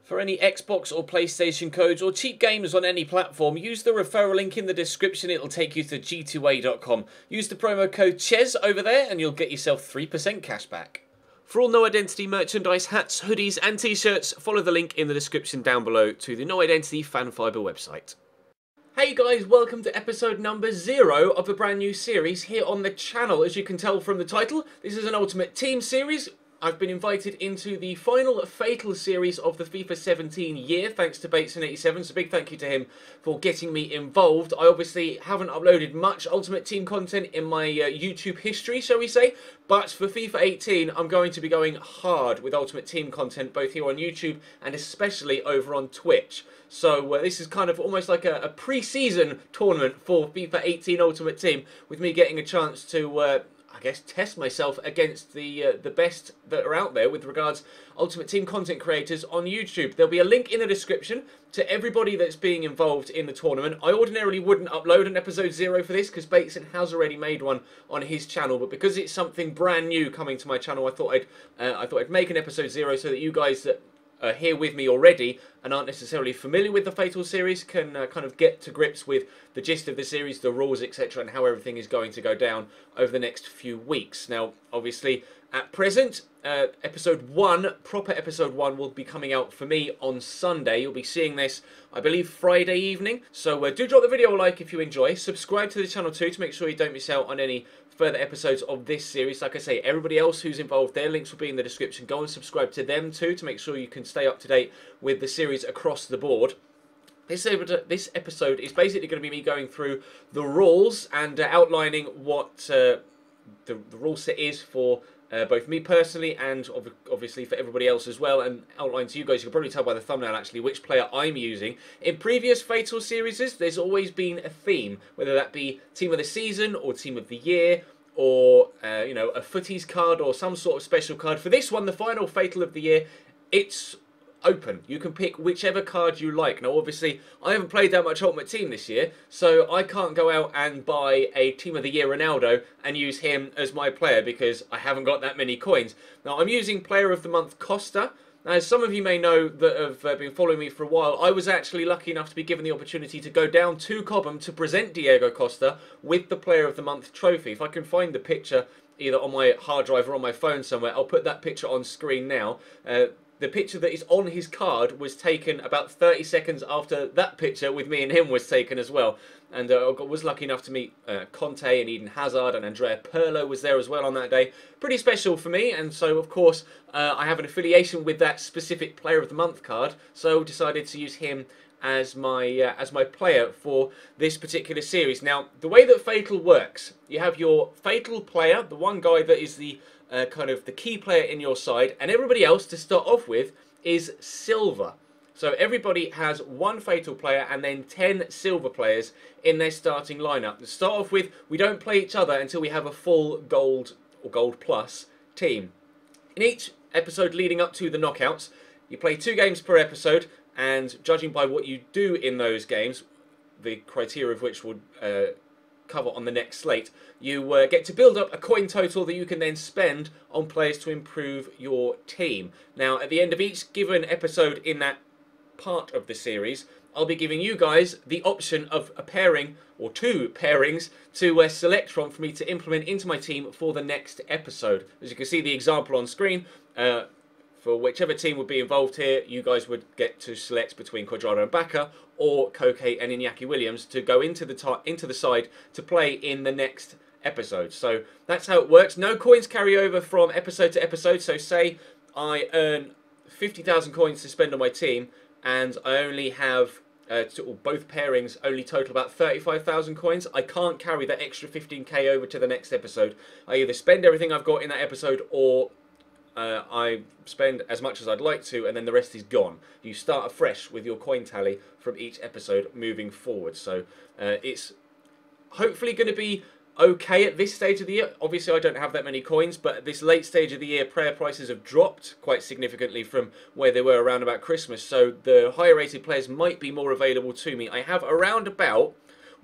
For any Xbox or PlayStation codes or cheap games on any platform, use the referral link in the description. It'll take you to g2a.com. Use the promo code CHES over there and you'll get yourself 3% cash back. For all No Identity merchandise, hats, hoodies and t-shirts, follow the link in the description down below to the No Identity Fan Fiber website. Hey guys, welcome to episode number 0 of the brand new series here on the channel. As you can tell from the title, this is an Ultimate Team series. I've been invited into the final Fatal series of the FIFA 17 year, thanks to Bateson87, so big thank you to him for getting me involved. I obviously haven't uploaded much Ultimate Team content in my YouTube history, shall we say, but for FIFA 18 I'm going to be going hard with Ultimate Team content, both here on YouTube and especially over on Twitch. So this is kind of almost like a pre-season tournament for FIFA 18 Ultimate Team, with me getting a chance to I guess test myself against the best that are out there with regards Ultimate Team content creators on YouTube. There'll be a link in the description to everybody that's being involved in the tournament. I ordinarily wouldn't upload an episode 0 for this because Bateson has already made one on his channel, but because it's something brand new coming to my channel, I thought I'd make an episode 0 so that you guys that are here with me already and aren't necessarily familiar with the Fatal series can kind of get to grips with the gist of the series, the rules, etc., and how everything is going to go down over the next few weeks. Now, obviously, at present, episode 1, proper episode 1, will be coming out for me on Sunday. You'll be seeing this, I believe, Friday evening. So do drop the video a like if you enjoy. Subscribe to the channel too to make sure you don't miss out on any further episodes of this series. Like I say, everybody else who's involved, their links will be in the description. Go and subscribe to them too to make sure you can stay up to date with the series across the board. This episode is basically going to be me going through the rules and outlining what the rule set is for both me personally and obviously for everybody else as well, and outline to you guys. You can probably tell by the thumbnail actually which player I'm using. In previous Fatal series, there's always been a theme, whether that be Team of the Season or Team of the Year, or you know, a footies card or some sort of special card. For this one, the final Fatal of the Year, it's open. You can pick whichever card you like. Now, obviously, I haven't played that much Ultimate Team this year, so I can't go out and buy a Team of the Year Ronaldo and use him as my player because I haven't got that many coins. Now, I'm using Player of the Month Costa. As some of you may know that have been following me for a while, I was actually lucky enough to be given the opportunity to go down to Cobham to present Diego Costa with the Player of the Month trophy. If I can find the picture either on my hard drive or on my phone somewhere, I'll put that picture on screen now. The picture that is on his card was taken about 30 seconds after that picture with me and him was taken as well. And I was lucky enough to meet Conte and Eden Hazard, and Andrea Pirlo was there as well on that day. Pretty special for me, and so of course I have an affiliation with that specific Player of the Month card, so decided to use him as my player for this particular series. Now, the way that Fatal works, you have your Fatal player, the one guy that is the kind of the key player in your side, and everybody else to start off with is silver. So everybody has one Fatal player and then 10 silver players in their starting lineup. To start off with, we don't play each other until we have a full gold or gold plus team. In each episode leading up to the knockouts, you play 2 games per episode, and judging by what you do in those games, the criteria of which will cover on the next slate, you get to build up a coin total that you can then spend on players to improve your team. Now, at the end of each given episode in that part of the series, I'll be giving you guys the option of a pairing or 2 pairings to select from for me to implement into my team for the next episode. As you can see the example on screen, for whichever team would be involved here, you guys would get to select between Cuadrado and Bacca or Koke and Iñaki Williams to go into the side to play in the next episode. So that's how it works. No coins carry over from episode to episode. So say I earn 50,000 coins to spend on my team, and I only have both pairings only total about 35,000 coins. I can't carry that extra 15k over to the next episode. I either spend everything I've got in that episode, or I spend as much as I'd like to, and then the rest is gone. You start afresh with your coin tally from each episode moving forward. So it's hopefully going to be okay at this stage of the year. Obviously, I don't have that many coins, but at this late stage of the year, player prices have dropped quite significantly from where they were around about Christmas. So the higher rated players might be more available to me. I have around about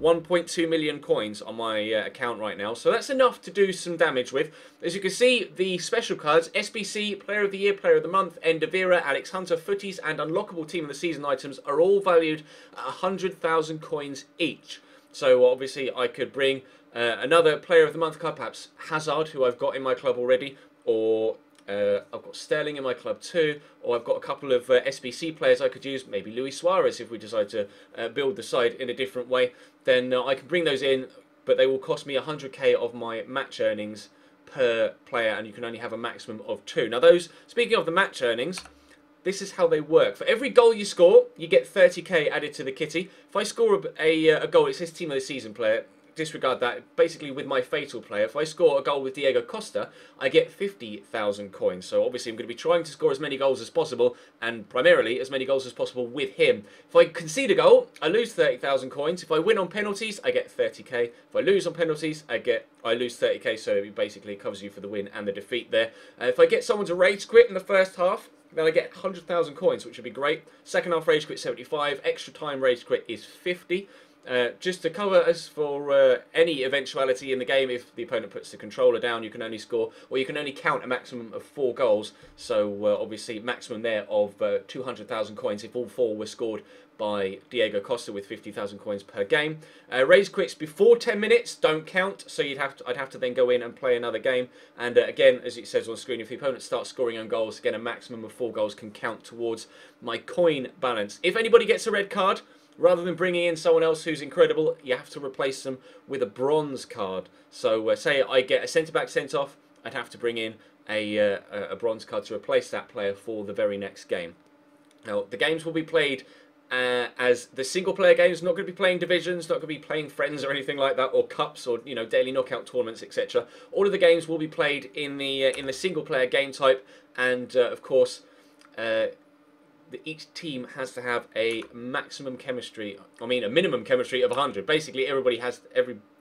1.2 million coins on my account right now. So that's enough to do some damage with. As you can see, the special cards, SBC, Player of the Year, Player of the Month, Endavira, Alex Hunter, Footies, and Unlockable Team of the Season items are all valued at 100,000 coins each. So obviously I could bring another Player of the Month card, perhaps Hazard, who I've got in my club already, or I've got Sterling in my club too, or I've got a couple of SBC players I could use, maybe Luis Suarez if we decide to build the side in a different way. Then I can bring those in, but they will cost me 100k of my match earnings per player, and you can only have a maximum of 2. Now those, speaking of the match earnings, this is how they work. For every goal you score, you get 30k added to the kitty. If I score a goal, it says Team of the Season player, disregard that. Basically, with my Fatal player, if I score a goal with Diego Costa, I get 50,000 coins. So obviously I'm going to be trying to score as many goals as possible, and primarily as many goals as possible with him. If I concede a goal, I lose 30,000 coins. If I win on penalties, I get 30k. If I lose on penalties, I lose 30k, so it basically covers you for the win and the defeat there. If I get someone to rage quit in the first half, then I get 100,000 coins, which would be great. Second half rage quit 75, extra time rage quit is 50. Just to cover us for any eventuality in the game, if the opponent puts the controller down, you can only score, or you can only count a maximum of 4 goals. So obviously maximum there of 200,000 coins if all 4 were scored by Diego Costa with 50,000 coins per game. Rage quits before 10 minutes don't count, so I'd have to then go in and play another game. And again, as it says on screen, if the opponent starts scoring own goals, again a maximum of 4 goals can count towards my coin balance. If anybody gets a red card, rather than bringing in someone else who's incredible, you have to replace them with a bronze card. So say I get a centre-back sent off, I'd have to bring in a bronze card to replace that player for the very next game. Now, the games will be played as the single-player games, not going to be playing divisions, not going to be playing friends or anything like that, or cups, or daily knockout tournaments, etc. All of the games will be played in the single-player game type, and of course, each team has to have a maximum chemistry. I mean, a minimum chemistry of 100. Basically, everybody has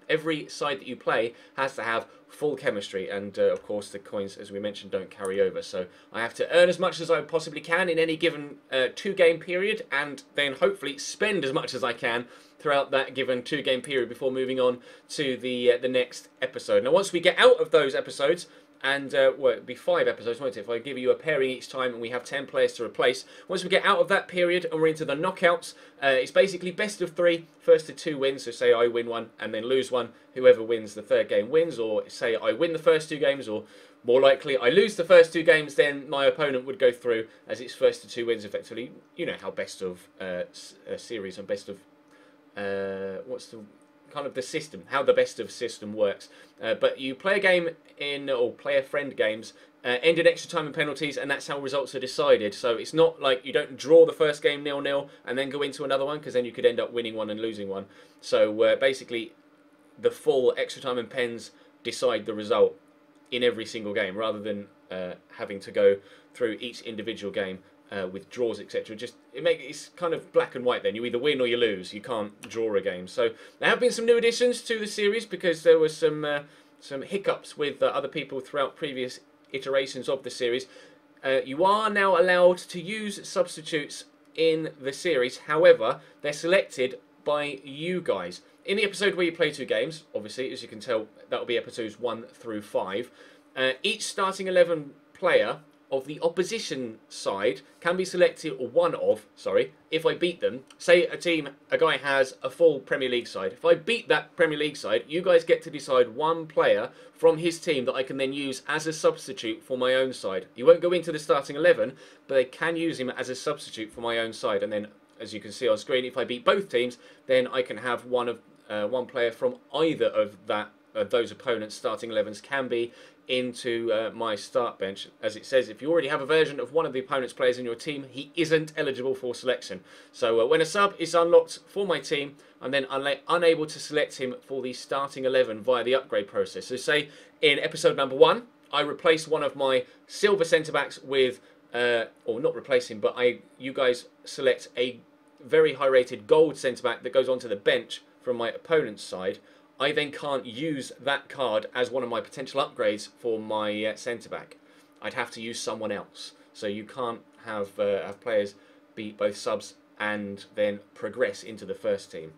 every side that you play has to have full chemistry, and of course the coins, as we mentioned, don't carry over. So I have to earn as much as I possibly can in any given 2-game period, and then hopefully spend as much as I can throughout that given 2-game period before moving on to the next episode. Now, once we get out of those episodes, and well, it'd be 5 episodes, won't it? If I give you a pairing each time and we have 10 players to replace. Once we get out of that period and we're into the knockouts, it's basically best of 3, first to 2 wins. So say I win one and then lose one, whoever wins the 3rd game wins. Or say I win the first 2 games, or more likely I lose the first 2 games, then my opponent would go through as its first to 2 wins effectively. You know how best of series and best of what's the kind of the system, how the best of system works. But you play a game or player friend games, end in extra time and penalties, and that's how results are decided. So it's not like you don't draw the first game 0-0 and then go into another one, because then you could end up winning one and losing one. So basically the full extra time and pens decide the result in every single game, rather than having to go through each individual game with draws, etc. It's kind of black and white then. You either win or you lose. You can't draw a game. So there have been some new additions to the series, because there were some hiccups with other people throughout previous iterations of the series. You are now allowed to use substitutes in the series. However, they're selected by you guys. In the episode where you play 2 games, obviously, as you can tell, that'll be episodes 1 through 5. Each starting 11 player of the opposition side can be selected, or if I beat them. Say a guy has a full Premier League side. If I beat that Premier League side, you guys get to decide one player from his team that I can then use as a substitute for my own side. You won't go into the starting 11, but I can use him as a substitute for my own side. And then, as you can see on screen, if I beat both teams, then I can have one player from either of those opponents' starting 11s can be into my start bench. As it says, if you already have a version of one of the opponent's players in your team, he isn't eligible for selection. So when a sub is unlocked for my team, I'm then unable to select him for the starting 11 via the upgrade process. So say in episode number 1, I replace one of my silver centre-backs with, or not replace him, but you guys select a very high-rated gold centre-back that goes onto the bench from my opponent's side. I then can't use that card as one of my potential upgrades for my centre-back. I'd have to use someone else. So you can't have players be both subs and then progress into the first team.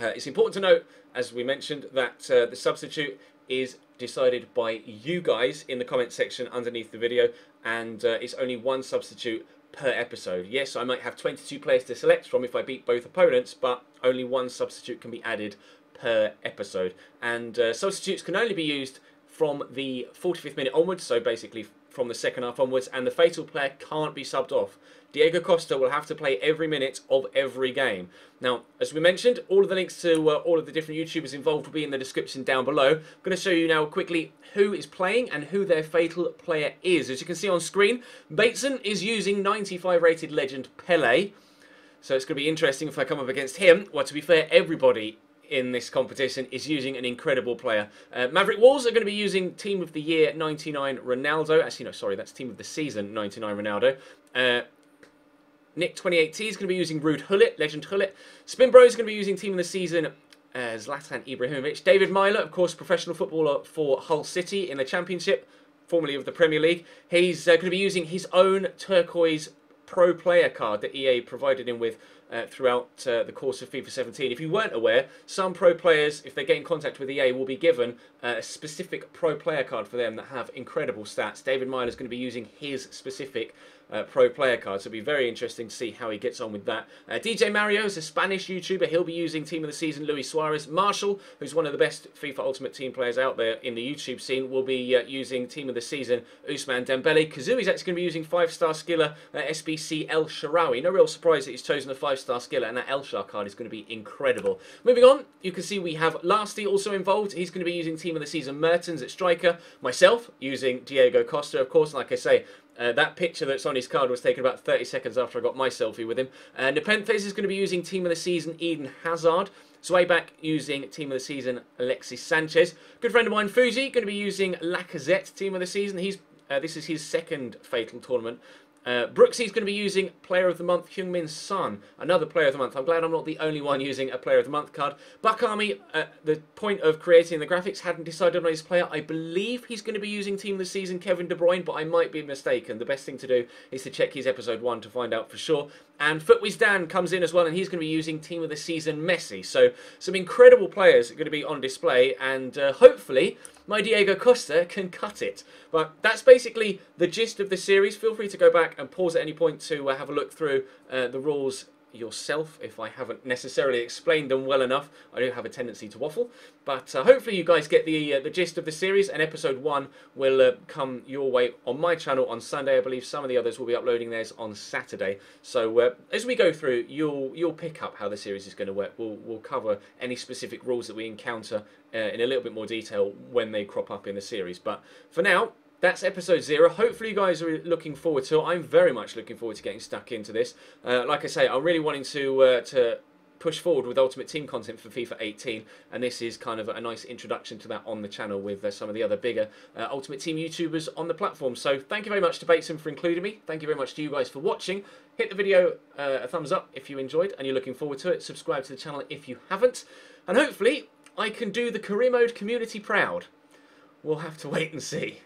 It's important to note, as we mentioned, that the substitute is decided by you guys in the comment section underneath the video, and it's only one substitute per episode. Yes, I might have 22 players to select from if I beat both opponents, but only one substitute can be added per episode. And substitutes can only be used from the 45th minute onwards, so basically from the second half onwards, and the fatal player can't be subbed off. Diego Costa will have to play every minute of every game. Now, as we mentioned, all of the links to all of the different YouTubers involved will be in the description down below. I'm going to show you now quickly who is playing and who their fatal player is. As you can see on screen, Bateson is using 95 rated legend Pele. So it's going to be interesting if I come up against him. Well, to be fair, everybody in this competition is using an incredible player. Maverick Walls are going to be using Team of the Year 99 Ronaldo. Actually, no, sorry, that's Team of the Season 99 Ronaldo. Nick 28T is going to be using Rude Hullet, Legend Hullet. Spinbro is going to be using Team of the Season Zlatan Ibrahimovic. David Myler, of course, professional footballer for Hull City in the Championship, formerly of the Premier League. He's going to be using his own turquoise pro player card that EA provided him with throughout the course of FIFA 17. If you weren't aware, some pro players, if they get in contact with EA, will be given a specific pro player card for them that have incredible stats. David Myler is going to be using his specific pro player card, so it'll be very interesting to see how he gets on with that. DJ Mario is a Spanish YouTuber. He'll be using Team of the Season Luis Suarez. Marshall, who's one of the best FIFA Ultimate Team players out there in the YouTube scene, will be using Team of the Season Ousmane Dembele. Kazui's actually going to be using 5-star skiller SBC El Shaarawy. No real surprise that he's chosen a 5-star skiller, and that El Shar card is going to be incredible. Moving on, you can see we have Lasty also involved. He's going to be using Team of the Season Mertens at striker. Myself using Diego Costa, of course. Like I say, that picture that's on his card was taken about 30 seconds after I got my selfie with him. Nepenthes is going to be using Team of the Season Eden Hazard. Zwayback using Team of the Season Alexis Sanchez. Good friend of mine, Fuji, going to be using Lacazette Team of the Season. This is his second Fatal tournament. Brooksy's going to be using Player of the Month Heung-min Son, another Player of the Month. I'm glad I'm not the only one using a Player of the Month card. Buck Army, at the point of creating the graphics, hadn't decided on his player. I believe he's going to be using Team of the Season Kevin De Bruyne, but I might be mistaken. The best thing to do is to check his episode 1 to find out for sure. And Footwiz Dan comes in as well, and he's going to be using Team of the Season Messi. So some incredible players are going to be on display, and hopefully my Diego Costa can cut it. But that's basically the gist of the series. Feel free to go back and pause at any point to have a look through the rules yourself if I haven't necessarily explained them well enough. I do have a tendency to waffle, but hopefully you guys get the gist of the series, and episode 1 will come your way on my channel on Sunday. I believe some of the others will be uploading theirs on Saturday. So as we go through, you'll pick up how the series is going to work. We'll cover any specific rules that we encounter in a little bit more detail when they crop up in the series. But for now, that's episode 0. Hopefully you guys are looking forward to it. I'm very much looking forward to getting stuck into this. Like I say, I'm really wanting to push forward with Ultimate Team content for FIFA 18, and this is kind of a nice introduction to that on the channel with some of the other bigger Ultimate Team YouTubers on the platform. So thank you very much to Bateson for including me. Thank you very much to you guys for watching. Hit the video a thumbs up if you enjoyed and you're looking forward to it. Subscribe to the channel if you haven't. And hopefully I can do the career mode community proud. We'll have to wait and see.